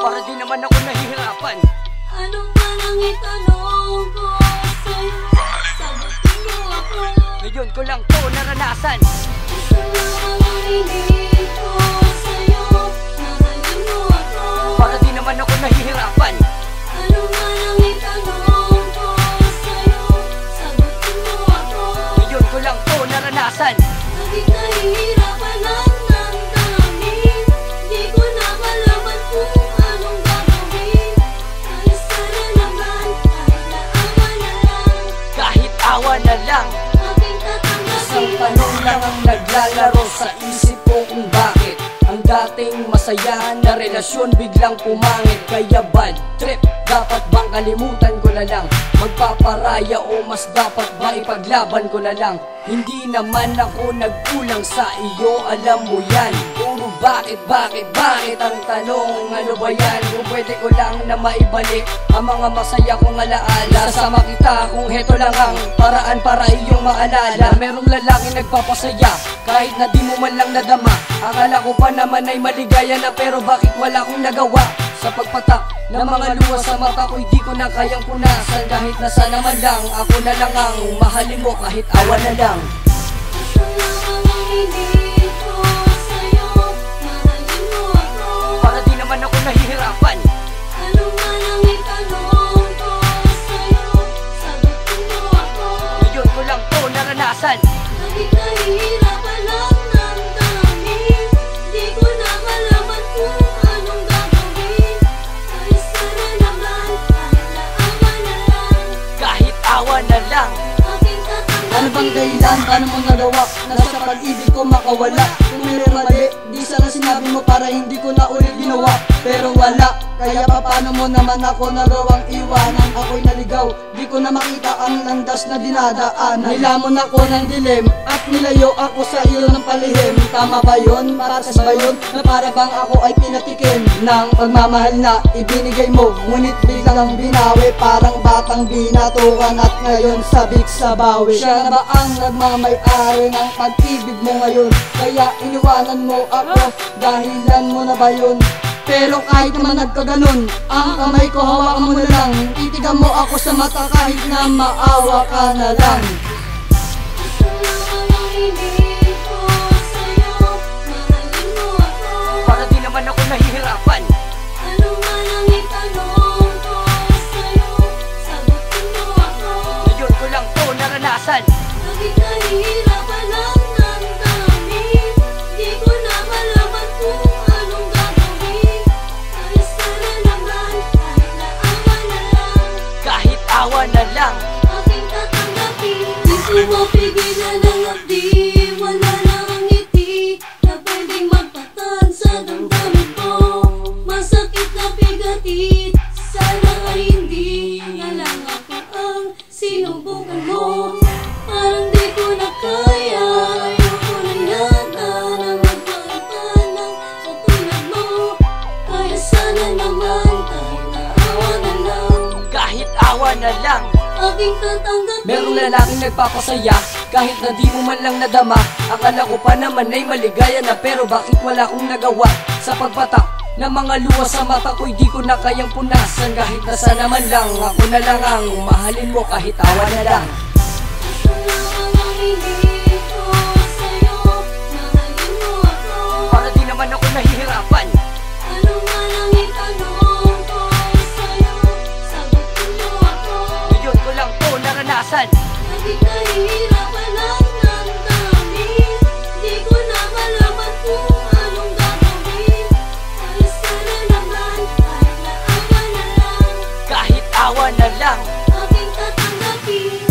Para di naman ako nahihirapan. Ano man ang itanong ko sa'yo, sagutin mo ako. Ngayon ko lang to naranasan. Isa lang ang hiling ko sa'yo, mahalin mo ako. Para di naman ako nahihirapan. Ano man ang itanong ko sa'yo, sagutin mo ako. Ngayon ko lang to naranasan. Bakit nahihirapan ang damdamin? Di ko na malaman kung anong gagawin. Kaya sana naman, kahit awa na lang, Kahit awa na lang. aking tatanggapin. Isang tanong lang ang naglalaro sa isip ko kung bakit ang dating masaya na relasyon biglang pumangit. Kaya bad trip, dapat bang kalimutan ko na lang? Magpaparaya o mas dapat ba ipaglaban ko na lang? Hindi naman ako nagkulang sa iyo, alam mo yan. Puro bakit ang tanong, ano ba yan? Kung pwede ko lang na maibalik ang mga masaya kong alaala. Sama kita kung heto lang ang paraan para iyong maalala. Merong lalaki nagpapasaya kahit na di mo man lang nadama. Akala ko pa naman ay maligaya na, pero bakit wala akong nagawa? Sa pagpatak ng mga luha sa mata ko, hindi ko na kayang punasan. Kahit na sana man lang, ako na lang ang mahalin mo kahit awa na lang. Isa lang ang hiling ko sa'yo, mahalin mo ako. Para di naman ako nahihirapan. Ano man ang itanong ko sa'yo, sagutin mo ako. Ngayon ko lang to naranasan. Bakit nahihirapan ang damdamin? Di ko na malaman kung anong gagawin. Kaya sana naman, Kahit awa na lang. aking tatanggapin. Ano bang dahilan? Paano mo nagawa? Nasa pag-ibig ko makawala. Kung may mali, di sana sinabi mo para hindi ko na ulit ginawa. Pero wala, kaya paano mo naman ako nagawang iwanan? Ako'y naligaw, di ko na makita ang landas na dinadaanan. Nilamon ako ng dilim at nilayo ako sa iyo ng palihim. Tama ba yun? Patas ba yun? Na para bang ako ay pinatikim ng pagmamahal na ibinigay mo, ngunit biglang binawi. Parang batang binatukan at ngayon sabik sa bawi. Siya na ba ang nagmamay-ari ng pag-ibig mo ngayon? Kaya iniwanan mo ako, dahilan mo na ba yun? Pero kahit naman nagkaganon, ang kamay ko hawakan mo na lang. Titigan mo ako sa mata kahit na maawa ka na lang. Isa lang ang hiling ko sa'yo, mahalin mo ako. Para di naman ako nahihirapan. Ano man ang itanong ko sa'yo, sagutin mo ako. Ngayon ko lang to naranasan. Bakit nahihirapan ang damdamin? Di ko na malaman kung anong gagawin. Kaya sana naman, Kahit awa na lang. aking tatanggapin. Di ko mapigilan ang ngiti, wala na ang ngiti na pwedeng magpatan sa damdamin ko. Masakit na pigatit, sana ay hindi nga lang ako ang sinubukan mo. Parang di ko na kaya, ayoko na yata na magpalipan ng katulad mo. Kaya sana naman, kahit naawa na lang, Kahit awa na lang. aking tatanggapin. Merong lalaking nagpapasaya kahit na di mo man lang nadama. Akala ko pa naman ay maligaya na, pero bakit wala akong nagawa? Sa pagpatak ng mga luha sa mata ko, di ko na kayang punasan. Kahit na sana man lang, ako na lang ang mahalin mo kahit awa na lang. Isa lang ang hiling ko sa'yo, mahalin mo ako. Para di naman ako nahihirapan. Ano man ang itanong ko sa'yo, sagutin mo ako. Ngayon ko lang to naranasan. Bakit nahihirapan ang damdamin? Di ko na malaman kung anong gagawin. Kaya sana naman, Kahit awa na lang. aking tatanggapin.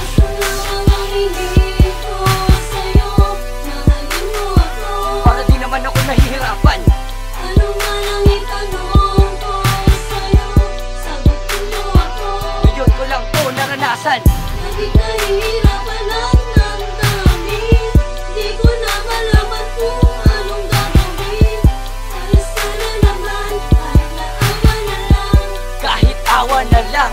Isa lang ang hiling ko sa'yo, mahalin mo ako. Para di naman ako nahihirapan. Ano man ang itanong ko sa'yo, sagutin mo ako. Ngayon ko lang to naranasan. Bakit nahihirapan ang damdamin? Di ko na malaman kung anong gagawin. Kaya sana naman, Kahit awa na lang.